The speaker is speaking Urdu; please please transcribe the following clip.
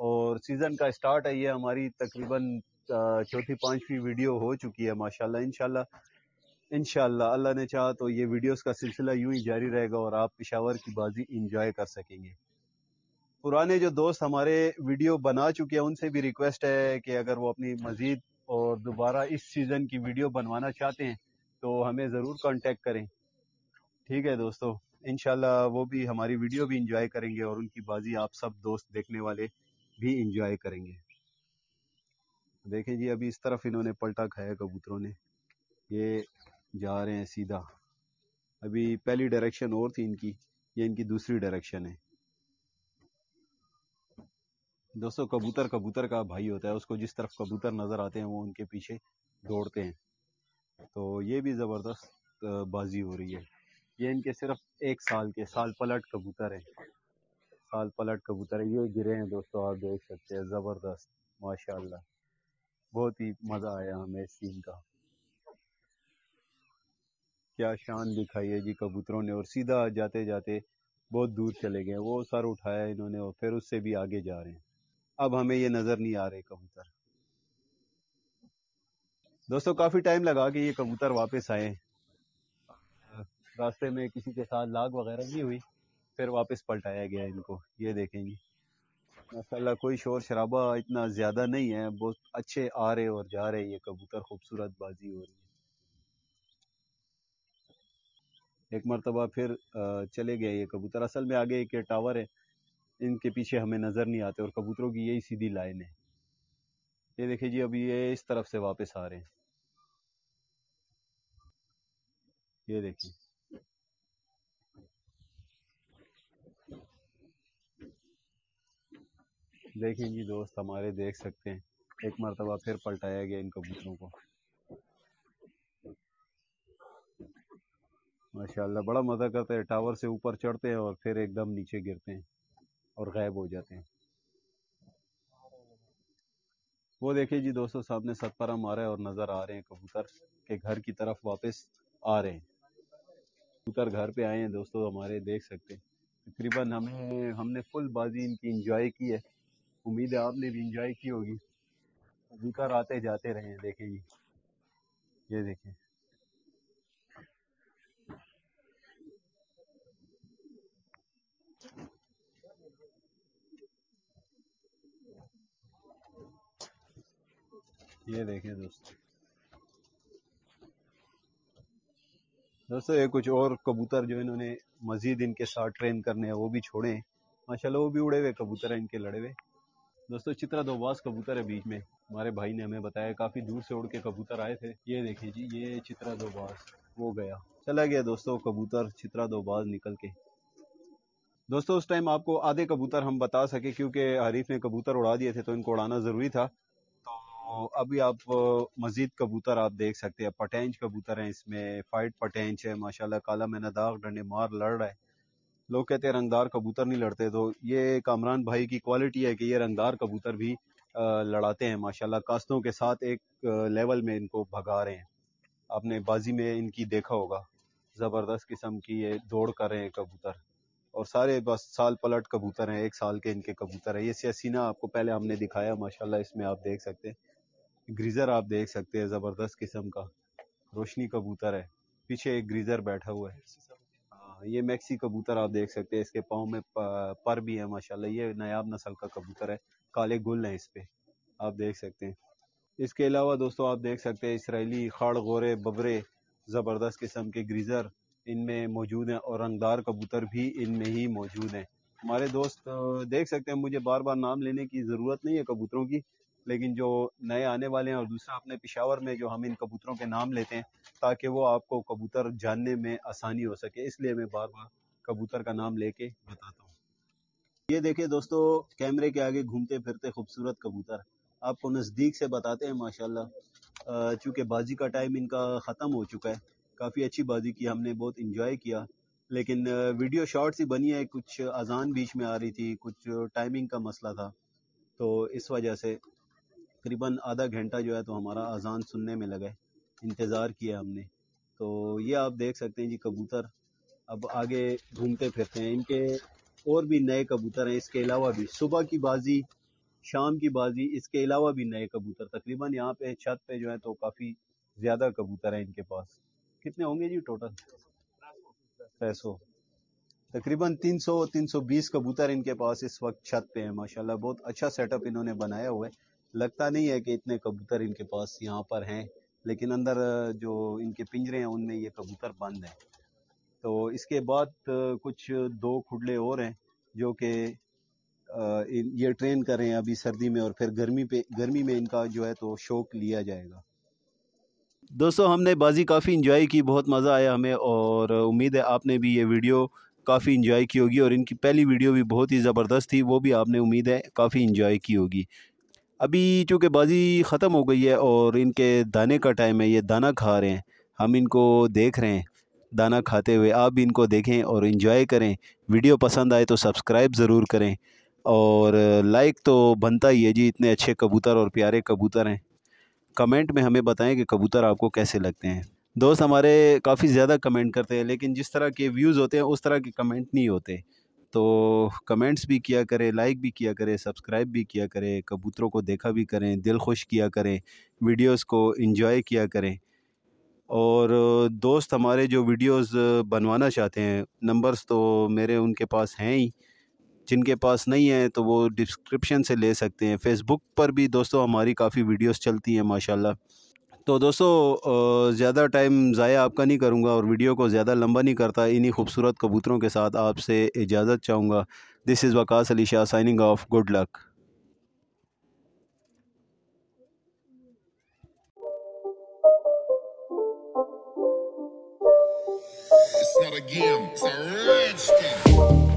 اور سیزن کا سٹارٹ ہے، یہ ہماری تقریباً چوتھی پانچویں ویڈیو ہو چکی ہے ماشاءاللہ۔ انشاءاللہ اللہ نے چاہا تو یہ ویڈیوز کا سلسلہ یوں ہی جاری رہے گا اور آپ پشاور کی بازی انجوائے کر سکیں گے۔ پرانے جو دوست ہمارے ویڈیو بنا چکے ہیں ان سے بھی ریکویسٹ ہے کہ اگر وہ اپنی مزید اور دوبارہ اس سیزن کی ویڈیو بنوانا چاہتے ہیں تو ہمیں ضرور کانٹیکٹ کریں، ٹھیک ہے دوستو۔ انشاءاللہ وہ بھی ہماری ویڈیو بھی انجوائے کریں گے اور ان کی بازی آپ سب دوست دیکھنے والے بھی انجوائے کریں گے۔ دیکھیں جی ابھی اس طرف انہوں نے پلٹا کھایا کبوتروں نے، یہ جا رہے ہیں سیدھا۔ ابھی پہلی ڈائریکشن اور تھی ان کی، یہ ان کی دوسری ڈائریکشن ہے۔ دوستو کبوتر کا بھائی ہوتا ہے، اس کو جس طرف کبوتر نظر آتے ہیں وہ ان کے پیچھے دوڑتے ہیں۔ تو یہ بھی زبردست بازی ہو رہی ہے۔ یہ ان کے صرف ایک سال کے سال پلٹ کبوتر ہیں، سال پلٹ کبوتر ہیں۔ یہ گرے ہیں دوستو، آپ دیکھ سکتے ہیں، زبردست ماشاءاللہ، بہت ہی مزہ آیا ہمیں اس سین کا۔ کیا شان دکھائی ہے جی کبوتروں نے، اور سیدھا جاتے جاتے بہت دور چلے گئے، وہ سر اٹھایا انہوں نے اور پھر اس سے بھی آگے جا رہے ہیں۔ اب ہمیں یہ نظر نہیں آ رہے کبوتر۔ دوستو کافی ٹائم لگا کہ یہ کبوتر واپس آئے، راستے میں کسی کے ساتھ لاگ وغیرہ نہیں ہوئی، پھر واپس پلٹایا گیا ان کو۔ یہ دیکھیں جی ماشاءاللہ، کوئی شور شرابہ اتنا زیادہ نہیں ہے، بہت اچھے آ رہے اور جا رہے یہ کبوتر، خوبصورت بازی ہو رہی ہے۔ ایک مرتبہ پھر چلے گئے یہ کبوتر۔ اصل میں آگے ایک ٹاور ہے، ان کے پیچھے ہمیں نظر نہیں آتے اور کبوتروں کی یہی سیدھی لائن ہے۔ یہ دیکھیں جی ابھی یہ اس طرف سے واپس آ رہے ہیں، یہ دیکھیں۔ دیکھیں جی دوست ہمارے دیکھ سکتے ہیں، ایک مرتبہ پھر پلٹایا گیا ان کبوتروں کو۔ ماشاءاللہ بڑا مزہ کرتے ہیں، ٹاور سے اوپر چڑھتے ہیں اور پھر ایک دم نیچے گرتے ہیں اور غائب ہو جاتے ہیں۔ وہ دیکھیں جی دوستو سامنے ستپرا مارا ہے اور نظر آ رہے ہیں کبوتر کہ گھر کی طرف واپس آ رہے ہیں۔ کبوتر گھر پہ آئے ہیں دوستو ہمارے، دیکھ سکتے ہیں۔ تقریباً ہم نے فل بازی ان کی انجوائے کی ہے، امید ہے آپ نے بھی انجوائے کی ہوگی۔ کبوتر آتے جاتے رہے ہیں، دیکھیں جی، یہ دیکھیں۔ یہ دیکھیں دوستو یہ کچھ اور کبوتر جو انہوں نے مزید ان کے ساتھ ٹرین کرنے ہیں وہ بھی چھوڑے ہیں ماشاءاللہ، وہ بھی اڑے ہوئے کبوتر ہیں ان کے لڑے ہوئے۔ دوستو چترا دوباز کبوتر ہے بیچ میں، ہمارے بھائی نے ہمیں بتایا کافی دور سے اڑ کے کبوتر آئے تھے۔ یہ دیکھیں جی یہ چترا دوباز وہ گیا، چلا گیا دوستو کبوتر چترا دوباز نکل کے۔ دوستو اس ٹائم آپ کو آدھے کبوتر ہم بتا سکے کیونکہ حریف نے کبوتر اڑا دیے تھے تو ان کو اڑانا ضروری تھا۔ تو ابھی آپ مزید کبوتر آپ دیکھ سکتے ہیں، پٹینچ کبوتر ہیں اس میں، فائٹ پٹینچ ہے ماشاءاللہ، کالا مینا داغ ڈنڈے مار لڑ رہا ہے۔ لوگ کہتے ہیں رنگدار کبوتر نہیں لڑتے، تو یہ کامران بھائی کی کوالٹی ہے کہ یہ رنگدار کبوتر بھی لڑاتے ہیں ماشاءاللہ، کاستوں کے ساتھ ایک لیول میں ان کو بھگا رہے ہیں۔ آپ نے بازی میں ان کی دیکھا ہوگا، زبردست قسم کی یہ دوڑ کر رہے ہیں کبوتر، اور سارے بس سال پلٹ کبوتر ہیں، ایک سال کے ان کے کبوتر ہیں۔ یہ سیاسینا آپ کو پہلے ہم نے دکھایا ماشاءاللہ، اس میں آپ دیکھ سکتے ہیں، گریزر آپ دیکھ سکتے ہیں، زبردست قسم کا روشنی کبوتر ہے، پیچھے ایک گریزر بیٹھا ہوا ہے۔ یہ میکسی کبوتر آپ دیکھ سکتے ہیں، اس کے پاؤں میں پر بھی ہے ماشاءاللہ، یہ نایاب نسل کا کبوتر ہے، کالے گل ہیں اس پہ، آپ دیکھ سکتے ہیں۔ اس کے علاوہ دوستو آپ دیکھ سکتے ہیں اسرائیلی خاڑ غورے ببرے، زبردست قسم کے گریزر ان میں موجود ہیں، اور رنگدار کبوتر بھی ان میں ہی موجود ہیں۔ ہمارے دوست دیکھ سکتے ہیں، مجھے بار بار نام لینے کی ضرورت نہیں ہے کبوتروں کی، لیکن جو نئے آنے والے ہیں اور دوسرا اپنے پشاور میں جو ہم ان کبوتروں کے نام لیتے ہیں تاکہ وہ آپ کو کبوتر جاننے میں آسانی ہو سکے، اس لیے میں بار بار کبوتر کا نام لے کے بتاتا ہوں۔ یہ دیکھیں دوستو کیمرے کے آگے گھومتے پھرتے خوبصورت کبوتر آپ کو نزدیک سے بتاتے ہیں ماشاءاللہ، چونکہ بازی کا ٹائم ان کا ختم ہو چکا ہے، کافی اچھی بازی کی ہم نے، بہت انجوائے کیا، لیکن ویڈیو شارٹ سی بنی ہے، کچھ اذان بیچ میں آ رہی تھی، کچھ ٹائمنگ کا مسئلہ تھا، تو اس وجہ سے تقریباً آدھا گھنٹہ جو ہے تو ہمارا اذان سننے میں لگا ہے، انتظار کیا ہم نے۔ تو یہ آپ دیکھ سکتے ہیں جی کبوتر اب آگے گھومتے پھرتے ہیں، ان کے اور بھی نئے کبوتر ہیں، اس کے علاوہ بھی صبح کی بازی شام کی بازی، اس کے علاوہ بھی نئے کبوتر تقریباً یہاں پہ چھت پہ جو ہے تو کافی زیادہ کبوتر ہیں ان کے پاس. کتنے ہوں گے جی ٹوٹل؟ 600 تقریباً 320 کبوتر ان کے پاس اس وقت چھت پہ ہیں. ماشاءاللہ بہت اچھا سیٹ اپ انہوں نے بنایا ہوا ہے. لگتا نہیں ہے کہ اتنے کبوتر ان کے پاس یہاں پر ہیں، لیکن اندر جو ان کے پنجرے ہیں ان میں یہ کبوتر بند ہیں. تو اس کے بعد کچھ 2 کھڈلے اور ہیں جو کہ یہ ٹرین کر رہے ہیں ابھی سردی میں، اور پھر گرمی میں ان کا جو ہے تو شوق لیا جائے گا. دوستو ہم نے بازی کافی انجوائے کی، بہت مزہ آیا ہمیں، اور امید ہے آپ نے بھی یہ ویڈیو کافی انجوائے کی ہوگی. اور ان کی پہلی ویڈیو بھی بہت ہی زبردست تھی، وہ بھی آپ نے امید ہے کافی انجوائے کی ہوگی. ابھی چونکہ بازی ختم ہو گئی ہے اور ان کے دانے کا ٹائم ہے، یہ دانہ کھا رہے ہیں، ہم ان کو دیکھ رہے ہیں دانہ کھاتے ہوئے. آپ بھی ان کو دیکھیں اور انجوائے کریں. ویڈیو پسند آئے تو سبسکرائب ضرور کریں، اور لائک تو بنتا ہی ہے جی، اتنے اچھے کبوتر اور پیارے کبوتر ہیں. کمنٹ میں ہمیں بتائیں کہ کبوتر آپ کو کیسے لگتے ہیں. دوست ہمارے کافی زیادہ کمنٹ کرتے ہیں، لیکن جس طرح کے ویوز ہوتے ہیں اس طرح کے کمنٹ نہیں ہوتے. تو کمنٹس بھی کیا کریں، لائک بھی کیا کریں، سبسکرائب بھی کیا کریں، کبوتروں کو دیکھا بھی کریں، دل خوش کیا کریں، ویڈیوز کو انجوائے کیا کریں. اور دوست ہمارے جو ویڈیوز بنوانا چاہتے ہیں، نمبرز تو میرے ان کے پاس ہیں ہی، جن کے پاس نہیں ہیں تو وہ ڈسکرپشن سے لے سکتے ہیں. فیس بک پر بھی دوستو ہماری کافی ویڈیوز چلتی ہیں ماشاءاللہ. تو دوستو زیادہ ٹائم ضائع آپ کا نہیں کروں گا اور ویڈیو کو زیادہ لمبا نہیں کرتا. انہی خوبصورت کبوتروں کے ساتھ آپ سے اجازت چاہوں گا. This is Waqas Ali Shah signing off. Good luck. It's not a game, it's a rich thing.